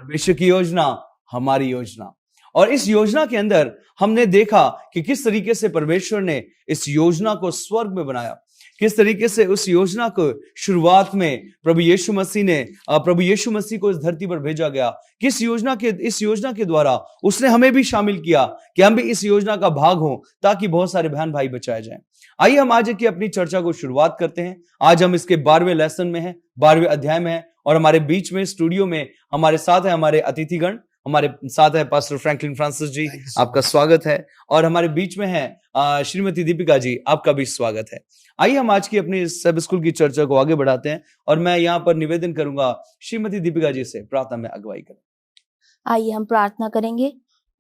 परमेश्वर की योजना हमारी योजना। और इस योजना के अंदर हमने देखा कि किस तरीके से परमेश्वर ने इस योजना को स्वर्ग में बनाया, किस तरीके से उस योजना को शुरुआत में प्रभु यीशु मसीह को इस धरती पर भेजा गया। इस योजना के द्वारा उसने हमें भी शामिल किया कि हम भी इस योजना का भाग हों, ताकि बहुत सारे बहन भाई बचाए जाएं। आइए हम आज की अपनी चर्चा को शुरुआत करते हैं। आज हम इसके 12वें लेसन में हैं, 12वें अध्याय में हैं, और हमारे बीच में स्टूडियो में हमारे साथ है हमारे अतिथिगण। हमारे साथ है पास्टर फ्रैंकलिन फ्रांसिस जी, आपका स्वागत है। और हमारे बीच में है श्रीमती दीपिका जी, आपका भी स्वागत है। आइए हम आज की अपनी सब स्कूल की चर्चा को आगे बढ़ाते हैं, और मैं यहाँ पर निवेदन करूंगा श्रीमती दीपिका जी से प्रार्थना में अगुवाई करें। आइए हम प्रार्थना करेंगे।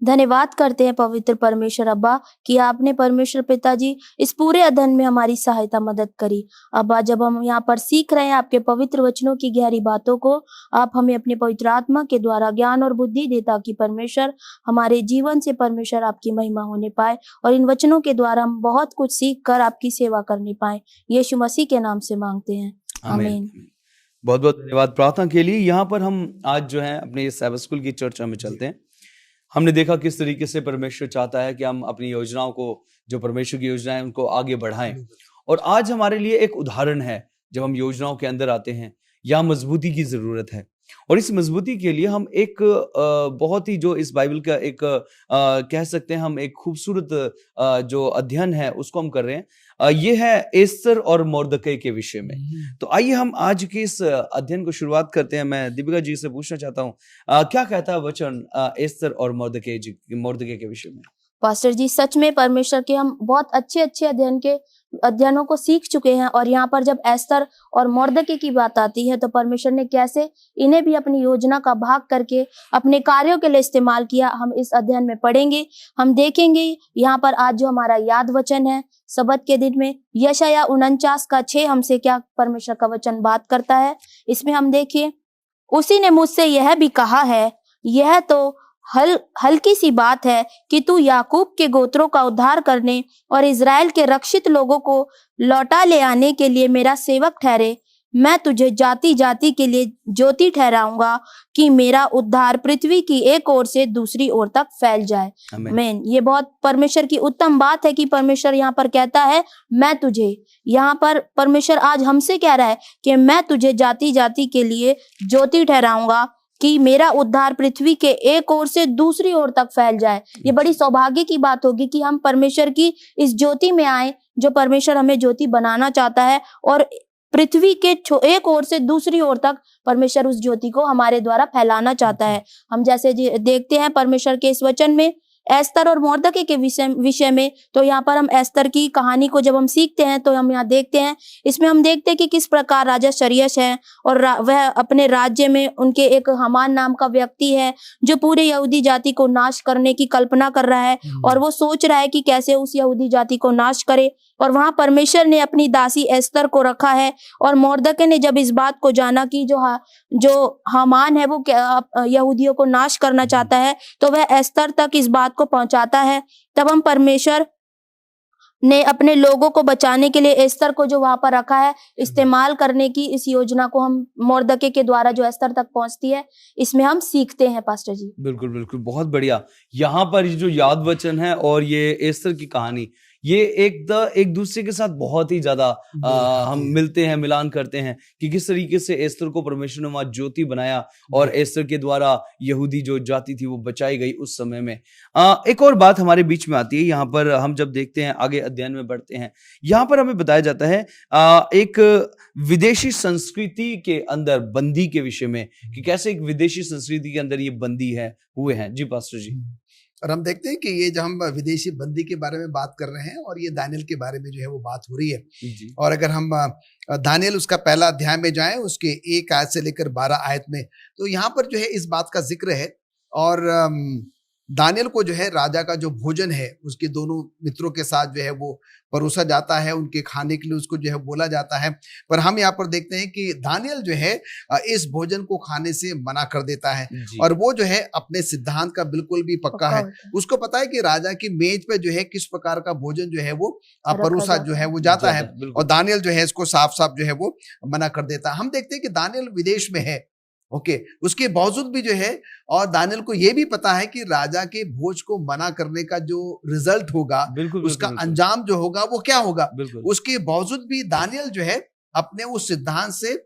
धन्यवाद करते हैं पवित्र परमेश्वर अब्बा कि आपने परमेश्वर पिताजी इस पूरे अध्ययन में हमारी सहायता मदद करी। अब्बा, जब हम यहाँ पर सीख रहे हैं आपके पवित्र वचनों की गहरी बातों को, आप हमें अपने पवित्र आत्मा के द्वारा ज्ञान और बुद्धि दे, ताकि परमेश्वर हमारे जीवन से परमेश्वर आपकी महिमा होने पाए, और इन वचनों के द्वारा हम बहुत कुछ सीख कर आपकी सेवा करने पाए। यीशु मसीह के नाम से मांगते हैं, आमीन। बहुत बहुत धन्यवाद प्रार्थना के लिए। यहाँ पर हम आज जो है अपने सबेथ स्कूल की चर्चा में चलते हैं। हमने देखा किस तरीके से परमेश्वर चाहता है कि हम अपनी योजनाओं को, जो परमेश्वर की योजना है, उनको आगे बढ़ाएं। और आज हमारे लिए एक उदाहरण है, जब हम योजनाओं के अंदर आते हैं, यहाँ मजबूती की जरूरत है। और इस मजबूती के लिए हम एक बहुत ही, जो इस बाइबल का एक कह सकते हैं हम, एक खूबसूरत जो अध्ययन है उसको हम कर रहे हैं। ये है एस्तर और मोर्दकै के विषय में। तो आइए हम आज के इस अध्ययन को शुरुआत करते हैं। मैं दीपिका जी से पूछना चाहता हूँ, क्या कहता है वचन एस्तर और मोर्दकै के विषय में? पास्टर जी, सच में परमेश्वर के हम बहुत अच्छे अध्ययनों को सीख चुके हैं, और यहाँ पर जब एस्तर और मोर्दकै की बात आती है, तो परमेश्वर ने कैसे इन्हें भी अपनी योजना का भाग करके अपने कार्यों के लिए इस्तेमाल किया, हम इस अध्ययन में पढ़ेंगे। हम देखेंगे यहाँ पर आज जो हमारा याद वचन है सब्त के दिन में, यशायाह 49:6 हमसे क्या परमेश्वर का वचन बात करता है। इसमें हम देखिए, उसी ने मुझसे यह भी कहा है, यह तो हल्की सी बात है कि तू याकूब के गोत्रों का उद्धार करने और इज़राइल के रक्षित लोगों को लौटा ले आने के लिए मेरा सेवक ठहरे। मैं तुझे जाति जाति के लिए ज्योति ठहराऊंगा, कि मेरा उद्धार पृथ्वी की एक ओर से दूसरी ओर तक फैल जाए। आमीन। ये बहुत परमेश्वर की उत्तम बात है कि परमेश्वर यहाँ पर कहता है, मैं तुझे, यहाँ पर परमेश्वर आज हमसे कह रहा है कि मैं तुझे जाति जाति के लिए ज्योति ठहराऊंगा, कि मेरा उद्धार पृथ्वी के एक ओर से दूसरी ओर तक फैल जाए। ये बड़ी सौभाग्य की बात होगी कि हम परमेश्वर की इस ज्योति में आए, जो परमेश्वर हमें ज्योति बनाना चाहता है, और पृथ्वी के एक ओर से दूसरी ओर तक परमेश्वर उस ज्योति को हमारे द्वारा फैलाना चाहता है। हम जैसे देखते हैं परमेश्वर के इस वचन में एस्तर और मोर्दकै के विषय में, तो यहाँ पर हम एस्तर की कहानी को जब हम सीखते हैं, तो हम यहाँ देखते हैं, इसमें हम देखते हैं कि किस प्रकार राजा शरियश है, और वह अपने राज्य में उनके एक हामान नाम का व्यक्ति है, जो पूरे यहूदी जाति को नाश करने की कल्पना कर रहा है, और वो सोच रहा है कि कैसे उस यहूदी जाति को नाश करे। और वहां परमेश्वर ने अपनी दासी एस्तर को रखा है, और मोर्दकै ने जब इस बात को जाना कि जो हामान है वो यहूदियों को नाश करना चाहता है, तो वह एस्तर तक इस बात को पहुंचाता है। तब हम परमेश्वर ने अपने लोगों को बचाने के लिए एस्तर को जो वहां पर रखा है, इस्तेमाल करने की इस योजना को हम मोर्दकै के द्वारा जो एस्तर तक पहुंचती है, इसमें हम सीखते हैं पास्टर जी। बिल्कुल बिल्कुल, बहुत बढ़िया। यहाँ पर ये जो याद वचन है और ये एस्तर की कहानी, ये एक दूसरे के साथ बहुत ही ज्यादा हम मिलते हैं, मिलान करते हैं कि किस तरीके से एस्तर को परमेश्वर ने वहां ज्योति बनाया, और एस्तर के द्वारा यहूदी जो जाति थी वो बचाई गई उस समय में। एक और बात हमारे बीच में आती है, यहाँ पर हम जब देखते हैं, आगे अध्ययन में बढ़ते हैं, यहाँ पर हमें बताया जाता है एक विदेशी संस्कृति के अंदर बंदी के विषय में, कि कैसे एक विदेशी संस्कृति के अंदर ये बंदी हुए हैं। जी पास्टर जी। और हम देखते हैं कि ये जब हम विदेशी बंदी के बारे में बात कर रहे हैं, और ये दानियल के बारे में जो है वो बात हो रही है जी। और अगर हम दानियल उसका पहला अध्याय में जाएं, उसके 1 आयत से लेकर 12 आयत में, तो यहाँ पर जो है इस बात का जिक्र है। और दानियल को जो है राजा का जो भोजन है उसके दोनों मित्रों के साथ जो है वो परोसा जाता है, उनके खाने के लिए उसको जो है बोला जाता है। पर हम यहाँ पर देखते हैं कि दानियल जो है इस भोजन को खाने से मना कर देता है, और वो जो है अपने सिद्धांत का बिल्कुल भी पक्का है। उसको पता है कि राजा की मेज पे जो है किस प्रकार का भोजन जो है वो परोसा जो है वो जाता है, और दानियल जो है इसको साफ साफ जो है वो मना कर देता है। हम देखते हैं कि दानियल विदेश में है, ओके, उसके बावजूद भी जो है, और दानियल को ये भी पता है कि राजा के भोज को मना करने का जो रिजल्ट होगा, बिल्कुल उसका बिल्कुल अंजाम जो होगा वो क्या होगा। बिल्कुल उसके बावजूद भी दानियल जो है अपने उस सिद्धांत से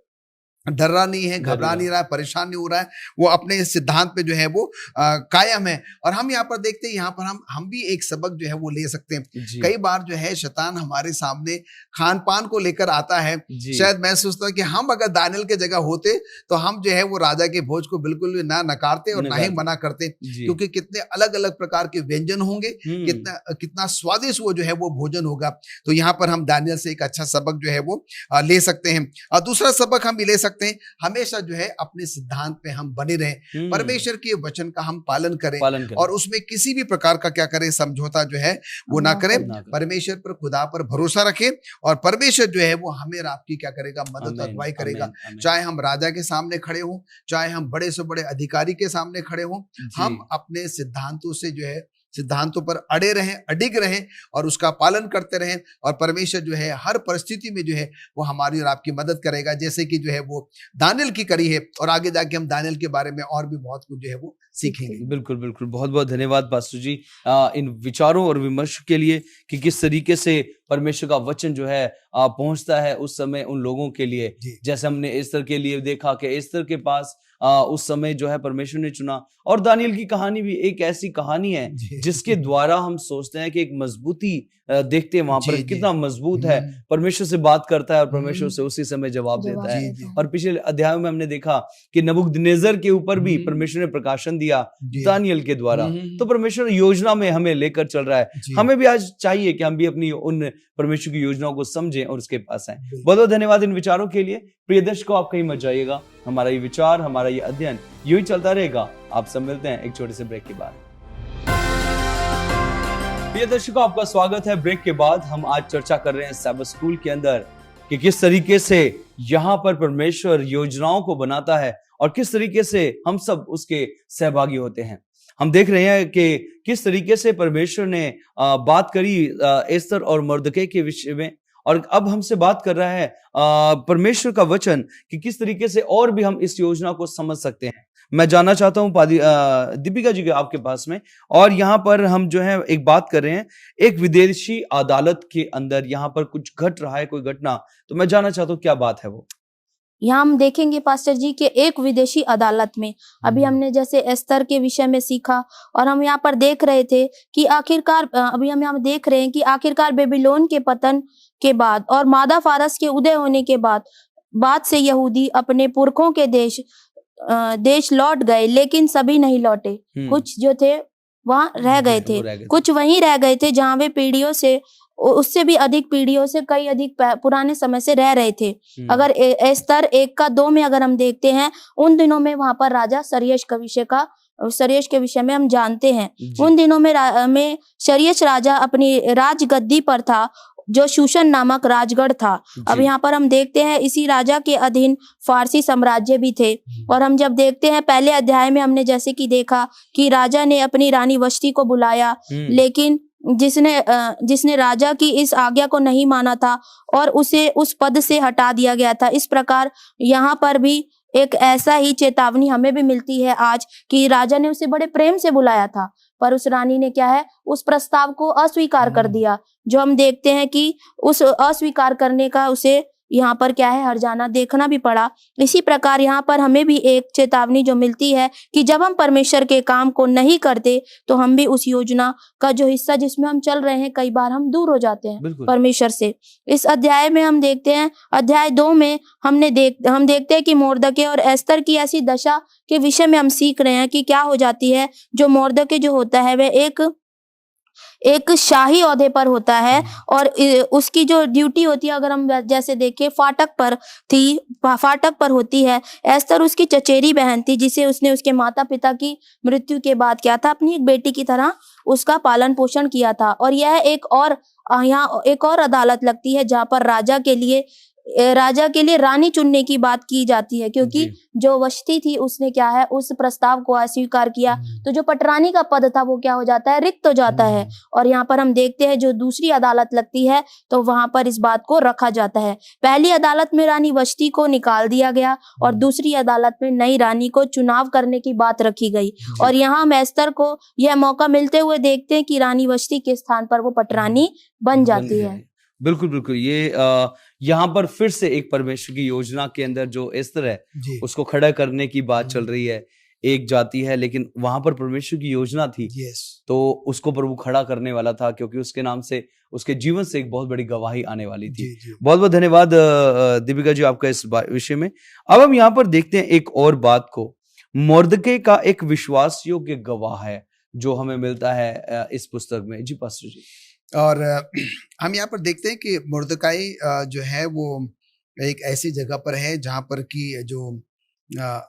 डर रहा नहीं है, डर घबरा रहा। नहीं रहा है, परेशान नहीं हो रहा है। वो अपने इस सिद्धांत पे जो है वो कायम है। और हम यहाँ पर देखते हैं, यहाँ पर हम भी एक सबक जो है वो ले सकते हैं। जी कई बार जो है शैतान हमारे सामने खान पान को लेकर आता है। जी शायद मैं सोचता हूँ कि हम अगर दानियल के जगह होते तो हम जो है वो राजा के भोज को बिल्कुल भी ना नकारते और ना ही नकारते। मना करते, जी क्योंकि कितने अलग अलग प्रकार के व्यंजन होंगे, कितना कितना स्वादिष्ट वो जो है वो भोजन होगा। तो यहाँ पर हम दानियल से एक अच्छा सबक जो है वो ले सकते हैं। और दूसरा सबक हम भी ले सकते हैं, हमेशा जो है अपने सिद्धांत पे हम बने रहें, परमेश्वर के वचन का हम पालन करें, पालन करें और उसमें किसी भी प्रकार का क्या करें, समझौता जो है वो ना करें। ना करें। परमेश्वर पर, खुदा पर भरोसा रखें, और परमेश्वर जो है वो हमें और आपकी क्या करेगा, मदद और आमीन अगुवाई करेगा। आमीन आमीन चाहे हम राजा के सामने खड़े हों, चाहे हम बड़े से बड़े अधिकारी के सामने खड़े हों, जी हम अपने सिद्धांतों से जो है, सिद्धांतों पर अड़े रहें, अडिग रहें, और उसका पालन करते रहें। और परमेश्वर जो है हर परिस्थिति में जो है वो हमारी और आपकी मदद करेगा, जैसे कि जो है वो दानियल की करी है। और आगे जाके हम दानियल के बारे में और भी बहुत कुछ जो है वो सीखेंगे। बिल्कुल बिल्कुल, बहुत बहुत धन्यवाद पास्टर जी इन विचारों और विमर्श के लिए, कि किस तरीके से परमेश्वर का वचन जो है पहुंचता है उस समय उन लोगों के लिए। जी। जैसे हमने एस्तर के लिए देखा कि एस्तर के पास उस समय जो है परमेश्वर ने चुना, और दानियल की कहानी भी एक ऐसी कहानी है जी। जिसके द्वारा हम सोचते हैं कि एक मजबूती देखते हैं वहां पर, जी, जी। कितना मजबूत है, परमेश्वर से बात करता है और परमेश्वर से उसी समय जवाब जवाब देता है। जी, जी। और पिछले अध्याय में हमने देखा कि नबूकदनेस्सर के ऊपर भी परमेश्वर ने प्रकाशन दिया जी। दानियल के द्वारा। तो परमेश्वर योजना में हमें लेकर चल रहा है। जी। हमें भी आज चाहिए कि हम भी अपनी उन परमेश्वर की योजनाओं को समझें और उसके पास आए। बिल्कुल। बहुत बहुत धन्यवाद इन विचारों के लिए। प्रिय दर्शकों, आप कहीं मत जाइएगा, हमारा ये विचार, हमारा ये अध्ययन यूं ही चलता रहेगा। आप सब मिलते हैं एक छोटे से ब्रेक के बाद। प्रिय दर्शकों, आपका स्वागत है। ब्रेक के बाद हम आज चर्चा कर रहे हैं सबत स्कूल के अंदर कि किस तरीके से यहाँ पर परमेश्वर योजनाओं को बनाता है और किस तरीके से हम सब उसके सहभागी होते हैं। हम देख रहे हैं कि किस तरीके से परमेश्वर ने बात करी एस्तर और मर्दके के विषय में, और अब हमसे बात कर रहा है परमेश्वर का वचन कि किस तरीके से और भी हम इस योजना को समझ सकते हैं। मैं जानना चाहता हूं दीपिका जी के आपके पास में, और यहाँ पर हम जो है एक बात कर रहे हैं, एक विदेशी अदालत के अंदर यहाँ पर कुछ घट रहा है, कोई घटना, तो मैं जानना चाहता हूँ क्या बात है वो। यहाँ हम देखेंगे पास्टर जी के एक विदेशी अदालत में, अभी हमने जैसे एस्तर के विषय में सीखा, और हम यहाँ पर देख रहे थे कि आखिरकार अभी हम यहाँ देख रहे हैं कि आखिरकार बेबीलोन के पतन के बाद और मादा फारस के उदय होने के बाद से यहूदी अपने पुरखों के देश लौट गए, लेकिन सभी नहीं लौटे। कुछ जो थे वहां रह गए थे, कुछ वहीं रह गए थे जहां वे पीढ़ियों से, उससे भी अधिक पीढ़ियों से, कई अधिक पुराने समय से रह रहे थे। अगर एस्तर 1-2 में अगर हम देखते हैं, उन दिनों में वहां पर राजा सरेश के विषय में हम जानते हैं। उन दिनों में सरेश राजा अपनी राजगद्दी पर था, जो शूशन नामक राजगढ़ था। अब यहाँ पर हम देखते हैं इसी राजा के अधीन फारसी साम्राज्य भी थे। और हम जब देखते हैं पहले अध्याय में हमने जैसे कि देखा कि राजा ने अपनी रानी वष्टी को बुलाया, लेकिन जिसने राजा की इस आज्ञा को नहीं माना था और उसे उस पद से हटा दिया गया था। इस प्रकार यहाँ पर भी एक ऐसा ही चेतावनी हमें भी मिलती है आज कि राजा ने उसे बड़े प्रेम से बुलाया था, पर उस रानी ने क्या है, उस प्रस्ताव को अस्वीकार कर दिया। जो हम देखते हैं कि उस अस्वीकार करने का उसे यहाँ पर क्या है, हर्जाना देखना भी पड़ा। इसी प्रकार यहाँ पर हमें भी एक चेतावनी जो मिलती है कि जब हम परमेश्वर के काम को नहीं करते तो हम भी उस योजना का जो हिस्सा जिसमें हम चल रहे हैं, कई बार हम दूर हो जाते हैं परमेश्वर से। इस अध्याय में हम देखते हैं, अध्याय 2 में हम देखते हैं कि मोर्दके और एस्तर की ऐसी दशा के विषय में हम सीख रहे हैं कि क्या हो जाती है। जो मोर्दके जो होता है वह एक शाही ओहदे पर होता है, और उसकी जो ड्यूटी होती है, अगर हम जैसे देखें, फाटक पर होती है। एस्तर उसकी चचेरी बहन थी, जिसे उसने उसके माता पिता की मृत्यु के बाद क्या था, अपनी एक बेटी की तरह उसका पालन पोषण किया था। और यह यहाँ एक और अदालत लगती है जहाँ पर राजा के लिए राजा के लिए रानी चुनने की बात की जाती है, क्योंकि जी, जो वष्टी थी उसने क्या है उस प्रस्ताव को अस्वीकार किया, तो जो पटरानी का पद था वो क्या हो जाता है, रिक्त हो जाता है। और यहाँ पर हम देखते हैं जो दूसरी अदालत लगती है तो वहां पर इस बात को रखा जाता है। पहली अदालत में रानी वष्टी को निकाल दिया गया और दूसरी अदालत में नई रानी को चुनाव करने की बात रखी गई। और यहाँ हम एस्तर को यह मौका मिलते हुए देखते हैं कि रानी वष्टी के स्थान पर वो पटरानी बन जाती है। बिल्कुल बिल्कुल। ये यहाँ पर फिर से एक परमेश्वर की योजना के अंदर जो एस्तर है जी उसको खड़ा करने की बात चल रही है। एक जाति है लेकिन वहां पर परमेश्वर की योजना थी, यस तो उसको प्रभु खड़ा करने वाला था, क्योंकि उसके नाम से, उसके जीवन से एक बहुत बड़ी गवाही आने वाली थी। जी जी बहुत बहुत धन्यवाद दीपिका जी आपका इस विषय में। अब हम यहाँ पर देखते हैं एक और बात को, मुर्दके का एक विश्वास योग्य गवाह है जो हमें मिलता है इस पुस्तक में। जी पास्टर जी। और हम यहाँ पर देखते हैं कि मुर्दकाई जो है वो एक ऐसी जगह पर है जहाँ पर कि जो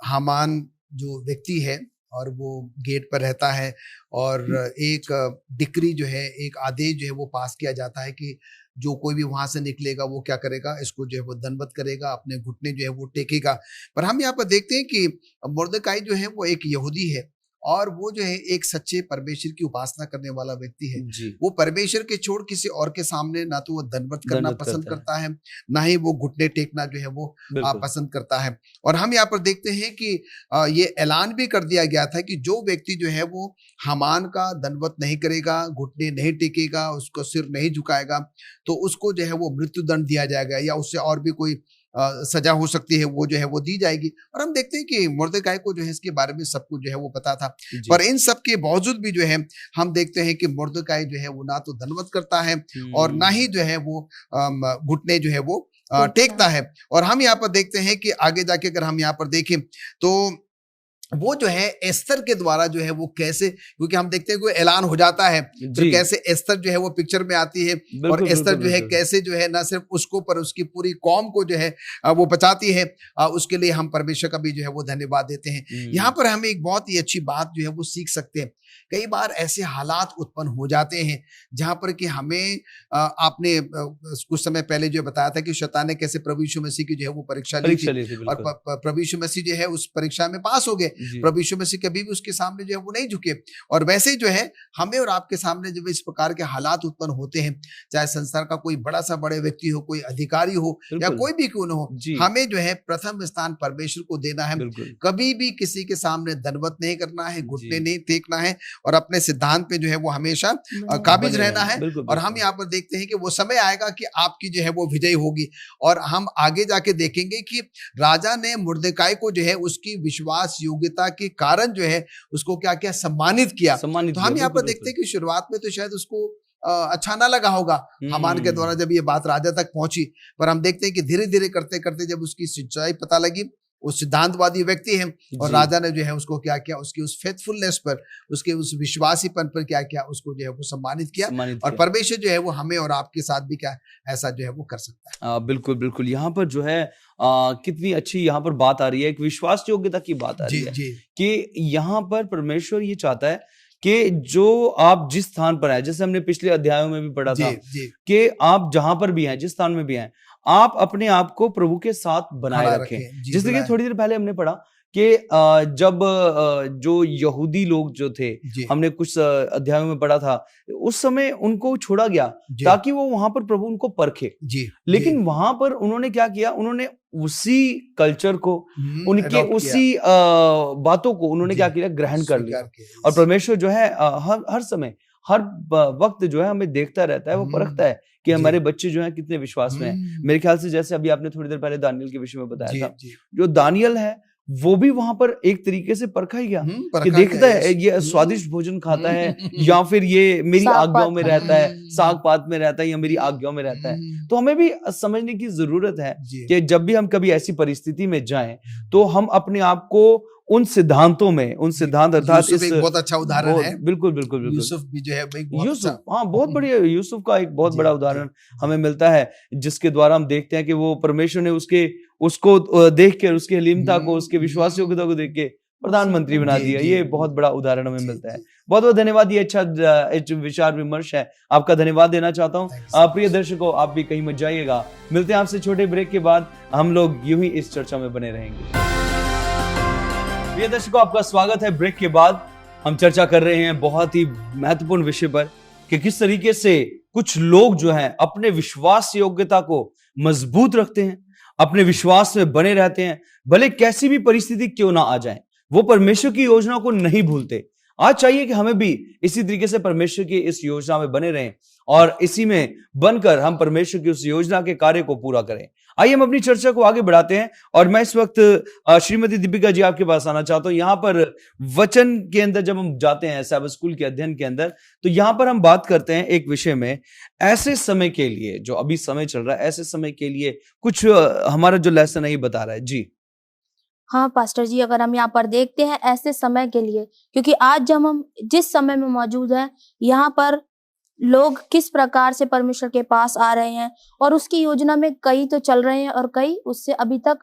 हामान जो व्यक्ति है और वो गेट पर रहता है और एक डिक्री जो है, एक आदेश जो है वो पास किया जाता है कि जो कोई भी वहां से निकलेगा वो क्या करेगा, इसको जो है वो दंडवत करेगा, अपने घुटने जो है वो टेकेगा। पर हम यहाँ पर देखते हैं कि मुर्दकाई जो है वो एक यहूदी है और वो जो है एक सच्चे परमेश्वर की उपासना करने वाला व्यक्ति है। जी, वो परमेश्वर के छोड़ किसी और के सामने ना तो वो दंडवत करना दंडवत पसंद करता करता है, ना ही वो घुटने टेकना जो है वो बिल्कुल। पसंद करता है। और हम यहाँ पर देखते हैं कि ये ऐलान भी कर दिया गया था कि जो व्यक्ति जो है वो हामान का दंडवत नहीं करेगा, घुटने नहीं टेकेगा, उसको सिर नहीं झुकाएगा, तो उसको जो है वो मृत्यु दंड दिया जाएगा या उससे और भी कोई सजा हो सकती है, वो जो है वो दी जाएगी। और हम देखते हैं कि मुर्दकाई को जो है इसके बारे में सब कुछ जो है वो पता था। जी। पर इन सब के बावजूद भी जो है हम देखते हैं कि मुर्दकाई जो है वो ना तो दंडवत करता है और ना ही जो है वो घुटने जो है वो टेकता है। और हम यहाँ पर देखते हैं कि आगे जाके अगर हम यहाँ पर देखें तो वो जो है एस्तर के द्वारा जो है वो कैसे, क्योंकि हम देखते हैं कि ऐलान हो जाता है, जी। फिर कैसे एस्तर जो है वो पिक्चर में आती है और बिल्कुल, एस्तर बिल्कुल, जो है बिल्कुल। कैसे जो है ना सिर्फ उसको पर उसकी पूरी कौम को जो है वो बचाती है। उसके लिए हम परमेश्वर का भी जो है वो धन्यवाद देते हैं। यहाँ पर हमें एक बहुत ही अच्छी बात जो है वो सीख सकते हैं। कई बार ऐसे हालात उत्पन्न हो जाते हैं जहां पर कि हमें आपने कुछ समय पहले जो बताया था कि शैतान ने कैसे प्रभु यीशु मसीह की जो है वो परीक्षा ली थी ली थी, और बिल्कुल। प्रभु यीशु मसीह जो है उस परीक्षा में पास हो गए। जी, प्रभु यीशु मसीह कभी भी उसके सामने जो है वो नहीं झुके। और वैसे ही जो है हमें और आपके सामने जब इस प्रकार के हालात उत्पन्न होते हैं, चाहे संसार का कोई बड़ा सा बड़े व्यक्ति हो, कोई अधिकारी हो या बिल्कुल। कोई भी क्यों न हो, जी। हमें जो है प्रथम स्थान परमेश्वर को देना है। बिल्कुल। कभी भी किसी के सामने दंडवत नहीं करना है, घुटने जी। नहीं टेकना है और अपने सिद्धांत पे जो है वो हमेशा काबिज बने रहना है। बिल्कुल, और हम बिल्कुल। यहाँ पर देखते हैं कि वो समय आएगा कि आपकी जो है वो विजय होगी। और हम आगे जाके देखेंगे कि राजा ने मुर्दकाई को जो है उसकी विश्वास योग्यता के कारण जो है उसको क्या क्या सम्मानित किया। सम्मानित तो हम किया, यहाँ पर बिल्कुल, देखते हैं कि शुरुआत में तो शायद उसको अच्छा ना लगा होगा हामान के द्वारा जब ये बात राजा तक पहुंची। पर हम देखते हैं कि धीरे धीरे करते करते जब उसकी सच्चाई पता लगी, वो सिद्धांतवादी व्यक्ति है और जी। राजा ने जो है उसको क्या किया, उसकी उस फेथफुलनेस पर, उसके उस विश्वासीपन पर क्या किया, उसको जो है वो सम्मानित किया। सम्मानित और किया। परमेश्वर जो है वो हमें और आपके साथ भी क्या ऐसा जो है वो कर सकता है। बिल्कुल बिल्कुल। यहाँ पर जो है कितनी अच्छी यहाँ पर बात आ रही है, एक विश्वास योग्यता की बात आ रही जी है जी कि यहाँ पर परमेश्वर ये चाहता है कि जो आप जिस स्थान पर है, जैसे हमने पिछले अध्यायों में भी पढ़ा जी था जी कि आप जहां पर भी हैं, जिस स्थान में भी हैं, आप अपने आप को प्रभु के साथ बनाए खड़ा रखें। रखें, जी, जैसे कि बनाए। थोड़ी देर पहले हमने पढ़ा कि जब जो यहूदी लोग जो थे, जी हमने कुछ अध्यायों में पढ़ा था, उस समय उनको छोड़ा गया जी ताकि वो वहां पर प्रभु उनको परखे। जी लेकिन वहां पर उन्होंने क्या किया, उन्होंने उसी कल्चर को, उनके adopt किया। उसी बातों को उन्होंने जी, क्या किया, ग्रहण कर लिया। स्वीकार किया, और yes। परमेश्वर जो है हर समय, हर वक्त जो है हमें देखता रहता है, वो परखता है कि जी। हमारे बच्चे जो हैं कितने विश्वास में हैं। मेरे ख्याल से जैसे अभी आपने थोड़ी देर पहले दानियल के विषय में बताया जी था, जी जो दानियल है वो भी वहां पर एक तरीके से परखा ही गया कि परखा देखता गया, है yes। ये स्वादिष्ट भोजन खाता है या फिर ये मेरी साग आज्ञाओं पात में खाता रहता है, है। साग पात में रहता है या मेरी आज्ञाओं में रहता है। तो हमें भी समझने की जरूरत है जी कि जब भी हम कभी ऐसी परिस्थिति में जाएं तो हम अपने आप को उन सिद्धांतों में, उन सिद्धांत अर्थात यूसुफ एक बहुत अच्छा उदाहरण है। बिल्कुल बिल्कुल बिल्कुल। यूसुफ भी जो है एक बहुत यूसुफ, अच्छा। हाँ बहुत बढ़िया। यूसुफ का एक बहुत जी, बड़ा जी, उदाहरण जी। हमें मिलता है, जिसके द्वारा हम देखते हैं कि वो परमेश्वर ने उसको देख कर, उसकी हलीमता को, उसके विश्वास योग्यता को देख के प्रधानमंत्री बना जी, दिया। जी। ये बहुत बड़ा उदाहरण हमें जी, मिलता है। जी। बहुत बहुत धन्यवाद। ये अच्छा एक विचार विमर्श है, आपका धन्यवाद देना चाहता हूँ। थैंक यू सो प्रिय मच। दर्शकों, आप भी कहीं मत जाइएगा। मिलते हैं आपसे छोटे ब्रेक के बाद। हम लोग यूं ही इस चर्चा में बने रहेंगे। प्रिय दर्शकों, आपका स्वागत है। ब्रेक के बाद हम चर्चा कर रहे हैं बहुत ही महत्वपूर्ण विषय पर कि किस तरीके से कुछ लोग जो हैं अपने विश्वास योग्यता को मजबूत रखते हैं, अपने विश्वास में बने रहते हैं, भले कैसी भी परिस्थिति क्यों ना आ जाए, वो परमेश्वर की योजना को नहीं भूलते। आज चाहिए कि हमें भी इसी तरीके से परमेश्वर की इस योजना में बने रहें और इसी में बनकर हम परमेश्वर की उस योजना के कार्य को पूरा करें। आइए हम अपनी चर्चा को आगे बढ़ाते हैं और मैं इस वक्त श्रीमती दीपिका जी आपके पास आना चाहता हूं। यहां पर वचन के अंदर जब हम जाते हैं साबित स्कूल के अध्ययन के अंदर, तो यहां पर हम बात करते हैं एक विषय में, ऐसे समय के लिए, जो अभी समय चल रहा है, ऐसे समय के लिए कुछ हमारा जो लेसन है ये बता रहा है जी। हाँ पास्टर जी, अगर हम यहाँ पर देखते हैं ऐसे समय के लिए, क्योंकि आज जब हम जिस समय में मौजूद हैं, यहाँ पर लोग किस प्रकार से परमेश्वर के पास आ रहे हैं और उसकी योजना में कई तो चल रहे हैं और कई उससे अभी तक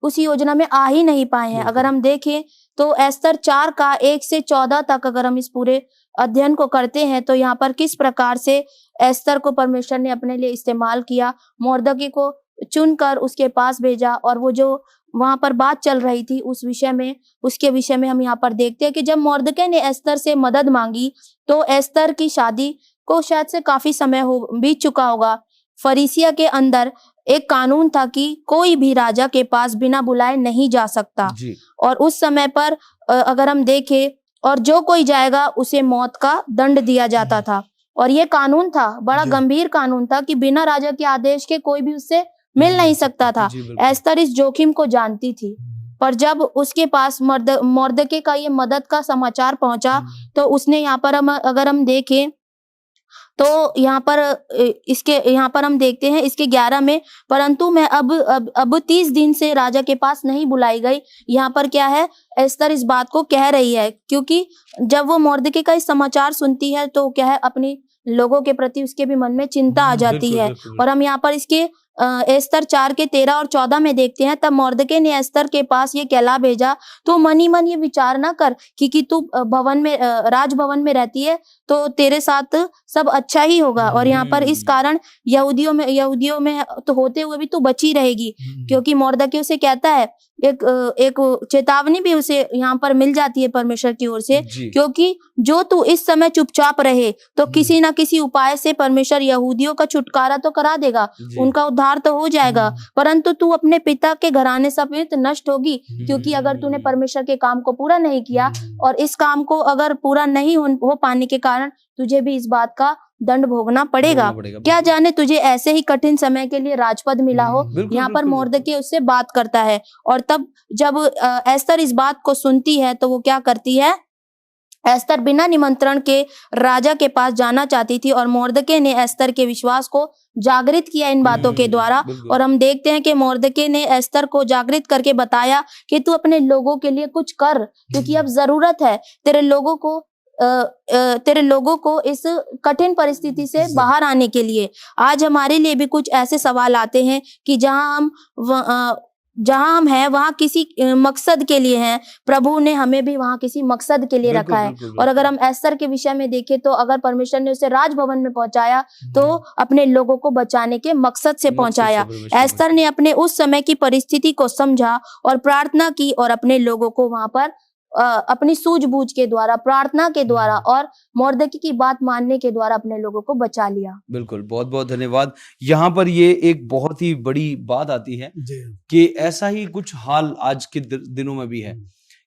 उस योजना में आ ही नहीं पाए हैं। अगर हम देखें तो एस्तर 4 का 1 से 14 तक अगर हम इस पूरे अध्ययन को करते हैं तो यहाँ पर किस प्रकार से एस्तर को परमेश्वर ने अपने लिए इस्तेमाल किया, मोर्दकी को चुनकर उसके पास भेजा और वो जो वहां पर बात चल रही थी उसके विषय में हम यहाँ पर देखते हैं कि जब मोर्दकै ने एस्तर से मदद मांगी तो एस्तर की शादी को शायद से काफी समय हो बीत चुका होगा। फरीसिया के अंदर एक कानून था कि कोई भी राजा के पास बिना बुलाए नहीं जा सकता जी। और उस समय पर अगर हम देखें और जो कोई जाएगा उसे मौत का दंड दिया जाता था और ये कानून था, बड़ा जी। गंभीर कानून था कि बिना राजा के आदेश के कोई भी उससे मिल नहीं सकता था। जी, बिल्कुल। एस्तर इस जोखिम को जानती थी, पर जब उसके पास मोर्दकै का ये मदद का समाचार पहुंचा तो उसने यहाँ पर अगर हम देखें तो यहाँ पर हम देखते हैं इसके 11 में, परंतु मैं अब 30 दिन से राजा के पास नहीं बुलाई गई। यहाँ पर क्या है, एस्तर इस बात को कह रही है क्योंकि जब वो मोर्दकै का इस समाचार सुनती है तो क्या है, अपनी लोगों के प्रति उसके भी मन में चिंता आ जाती बिल्कुल, है। बिल्कुल, और हम यहाँ पर इसके एस्तर 4 के 13 और 14 में देखते हैं, तब मोर्दकै ने एस्तर के पास ये कहला भेजा, तो मन ही मन ये विचार ना कर कि तू राजभवन में रहती है तो तेरे साथ सब अच्छा ही होगा और यहाँ पर इस कारण यहूदियों में तो होते हुए भी तू बची रहेगी, क्योंकि मोर्दकै उसे कहता है, एक चेतावनी भी उसे यहाँ पर मिल जाती है परमेश्वर की ओर से, जी। क्योंकि जो तू इस समय चुपचाप रहे तो किसी ना किसी उपाय से परमेश्वर यहूदियों का छुटकारा तो करा देगा, जी। उनका उद्धार तो हो जाएगा, परंतु तू अपने पिता के घराने समेत नष्ट होगी, क्योंकि अगर तूने परमेश्वर के काम को पूरा नहीं किया और इस काम को अगर पूरा नहीं हो पाने के कारण तुझे भी इस बात का दंड भोगना पड़ेगा। क्या जाने तुझे ऐसे ही कठिन समय के लिए राजपद मिला हो। बिल्कुल, यहाँ पर बिल्कुल, मोर्दकै उससे बात करता है और तब जब एस्तर इस बात को सुनती है तो वो क्या करती है, एस्तर बिना निमंत्रण के राजा के पास जाना चाहती थी और मोर्दकै ने एस्तर के विश्वास को जागृत किया इन बातों के द्वारा। बिल्कुल। और हम देखते हैं कि मोर्दकै ने एस्तर को जागृत करके बताया कि तू अपने लोगों के लिए कुछ कर, क्योंकि अब जरूरत है तेरे लोगों को इस कठिन परिस्थिति से बाहर आने के लिए। आज हमारे लिए भी कुछ ऐसे सवाल आते हैं कि जहां हम हैं वहां किसी मकसद के लिए हैं, प्रभु ने हमें भी वहां किसी मकसद के लिए बिल्कुल, रखा है। बिल्कुल, और अगर हम एस्तर के विषय में देखें तो अगर परमेश्वर ने उसे राजभवन में पहुंचाया तो अपने लोगों को बचाने के मकसद से पहुंचाया। एस्तर ने अपने उस समय की परिस्थिति को समझा और प्रार्थना की और अपने लोगों को वहां पर अपनी सूझबूझ के द्वारा, प्रार्थना के द्वारा और मोर्दकै की बात मानने के द्वारा अपने लोगों को बचा लिया। बिल्कुल, बहुत बहुत धन्यवाद। यहाँ पर ये एक बहुत ही बड़ी बात आती है जी। कि ऐसा ही कुछ हाल आज के दिनों में भी है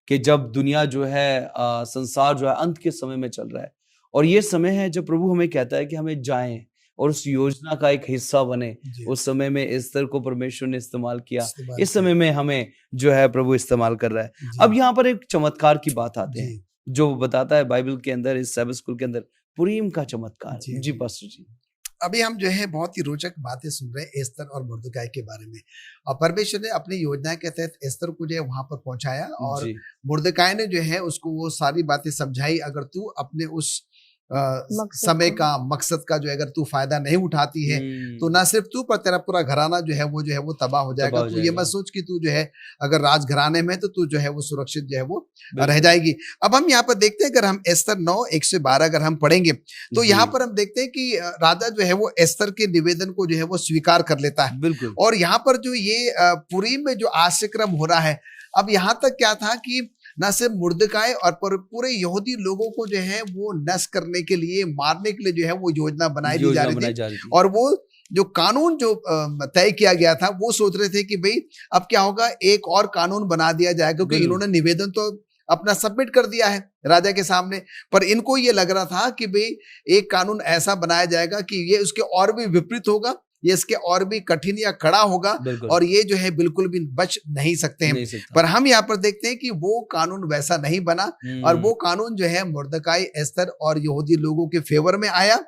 कि जब दुनिया जो है, संसार जो है अंत के समय में चल रहा है और ये समय है जब प्रभु हमें कहता है कि हमें जाएं और उस योजना का एक हिस्सा बने। जी। उस समय में एस्तर को परमेश्वर ने इस्तेमाल किया, इस्तेमाल इस समय में हमें जो है प्रभु इस्तेमाल कर रहा है। जी। अब यहाँ पर एक चमत्कार की बात आते जी। हैं जो बताता है बाइबल के अंदर, इस साबित स्कूल के अंदर पुरीम का चमत्कार। जी। जी पास्टर जी। अभी हम जो है बहुत ही रोचक बातें सुन रहे हैं एस्तर और मुर्दकै के बारे में। और परमेश्वर ने अपनी योजना के तहत एस्तर को जो है वहां पर पहुंचाया और जी। मुर्दकै ने जो है उसको वो सारी बातें समझाई। अगर तू अपने उस समय का, मकसद का जो है अगर तू फायदा नहीं उठाती है तो ना सिर्फ तू पर तेरा पूरा घराना जो है वो तबाह हो जाएगा। तू ये मत सोच कि तू जो है अगर राजघराने में तो तू जो है वो सुरक्षित जो है वो रह जाएगी। अब हम यहाँ पर देखते हैं, अगर हम एस्तर 9:1-12 अगर हम पढ़ेंगे तो यहाँ पर हम देखते हैं कि राजा जो है वो एस्तर के निवेदन को जो है वो स्वीकार कर लेता है। बिल्कुल। और यहाँ पर जो ये पुरीम में जो आश्रयक्रम हो रहा है, अब यहाँ तक क्या था कि न सिर्फ मुर्दकाय और पूरे यहूदी लोगों को जो है वो नष्ट करने के लिए, मारने के लिए जो है वो योजना बनाई जा रही थी। और वो जो कानून जो तय किया गया था वो सोच रहे थे कि भाई अब क्या होगा, एक और कानून बना दिया जाए, क्योंकि इन्होंने निवेदन तो अपना सबमिट कर दिया है राजा के सामने, पर इनको ये लग रहा था कि भाई एक कानून ऐसा बनाया जाएगा कि ये उसके और भी विपरीत होगा, ये इसके और भी कठिन या कड़ा होगा और ये जो है बिल्कुल भी बच नहीं सकते हैं। पर हम यहाँ पर देखते हैं कि वो कानून वैसा नहीं बना और वो कानून जो है मुर्दकाई, एस्तर और यहूदी लोगों के फेवर में आया।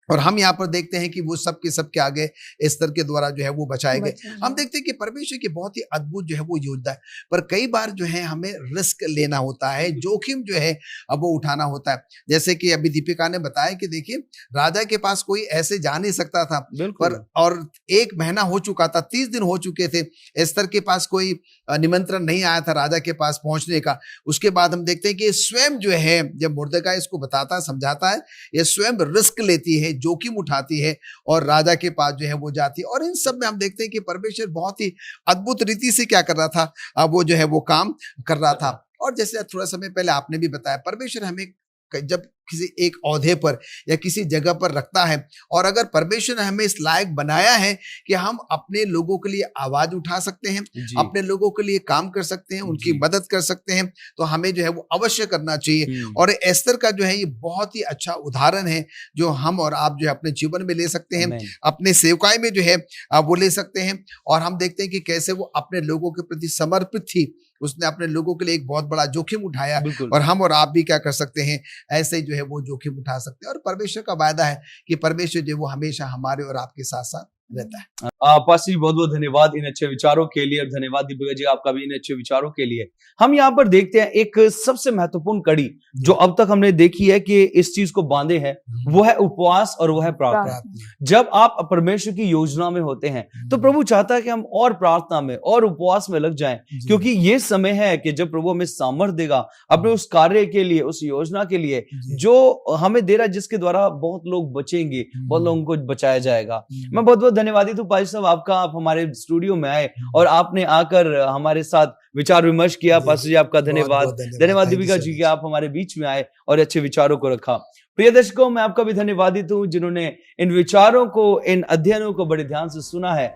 और हम यहाँ पर देखते हैं कि वो सब के आगे एस्तर के द्वारा जो है वो बचाए गए। हम देखते हैं कि परमेश्वर की बहुत ही अद्भुत जो है वो योजना है, पर कई बार जो है हमें रिस्क लेना होता है, जोखिम जो है अब वो उठाना होता है। जैसे कि अभी दीपिका ने बताया कि देखिए राजा के पास कोई ऐसे जा नहीं सकता था, पर और 1 महीना हो चुका था, 30 दिन हो चुके थे, एस्तर के पास कोई निमंत्रण नहीं आया था राजा के पास पहुंचने का। उसके बाद हम देखते हैं कि स्वयं जो है जब मुर्दकाई इसको बताता है, समझाता है, ये स्वयं रिस्क लेती है, जोखिम उठाती है और राजा के पास जो है वो जाती है। और इन सब में हम देखते हैं कि परमेश्वर बहुत ही अद्भुत रीति से क्या कर रहा था, वो जो है वो काम कर रहा था। और जैसे थोड़ा समय पहले आपने भी बताया, परमेश्वर हमें जब किसी एक ओहदे पर या किसी जगह पर रखता है और अगर परमेश्वर ने हमें इस लायक बनाया है कि हम अपने लोगों के लिए आवाज उठा सकते हैं, अपने लोगों के लिए काम कर सकते हैं, उनकी मदद कर सकते हैं, तो हमें जो है वो अवश्य करना चाहिए। और एस्तर का जो है ये बहुत ही अच्छा उदाहरण है जो हम और आप जो है अपने जीवन में ले सकते हैं, अपने सेवकाई में जो है वो ले सकते हैं। और हम देखते हैं कि कैसे वो अपने लोगों के प्रति समर्पित थी, उसने अपने लोगों के लिए एक बहुत बड़ा जोखिम उठाया। और हम और आप भी क्या कर सकते हैं, ऐसे जो है वो जोखिम उठा सकते हैं। और परमेश्वर का वायदा है कि परमेश्वर जो वो हमेशा हमारे और आपके साथ साथ रहता है। पास्टर जी बहुत बहुत धन्यवाद इन अच्छे विचारों के लिए और धन्यवाद दीपिका जी आपका भी इन अच्छे विचारों के लिए। हम यहाँ पर देखते हैं एक सबसे महत्वपूर्ण कड़ी जो अब तक हमने देखी है कि इस चीज को बांधे हैं, वो है उपवास और वो है प्रार्थना। जब आप परमेश्वर की योजना में होते हैं तो प्रभु चाहता है कि हम और प्रार्थना में और उपवास में लग जाएं, क्योंकि ये समय है कि जब प्रभु हमें सामर्थ देगा अपने उस कार्य के लिए, उस योजना के लिए जो हमें दे रहा है, जिसके द्वारा बहुत लोग बचेंगे, बहुत लोगों को बचाया जाएगा। मैं बहुत बहुत धन्यवादी हूँ पास्टर साहब आपका, आप हमारे स्टूडियो में आए और आपने आकर हमारे साथ विचार विमर्श किया। पास्टर जी आपका धन्यवाद। धन्यवाद दीपिका जी कि आप हमारे बीच में आए और अच्छे विचारों को रखा। प्रिय दर्शकों, मैं आपका भी धन्यवादित हूँ जिन्होंने इन विचारों को, इन अध्ययनों को बड़े ध्यान से सुना है।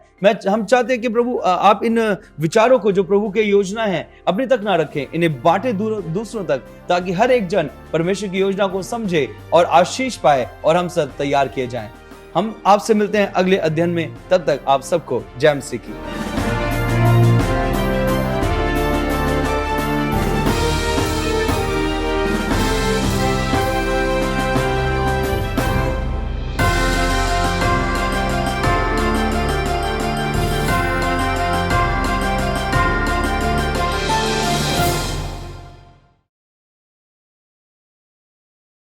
हम चाहते हैं कि प्रभु आप इन विचारों को जो प्रभु के योजना है अपने तक ना रखें, इन्हें बांटे दूसरों तक, ताकि हर एक जन परमेश्वर की योजना को समझे और आशीष पाए और हम सब तैयार किए जाएं। हम आपसे मिलते हैं अगले अध्ययन में, तब तक आप सबको जय मसीह की।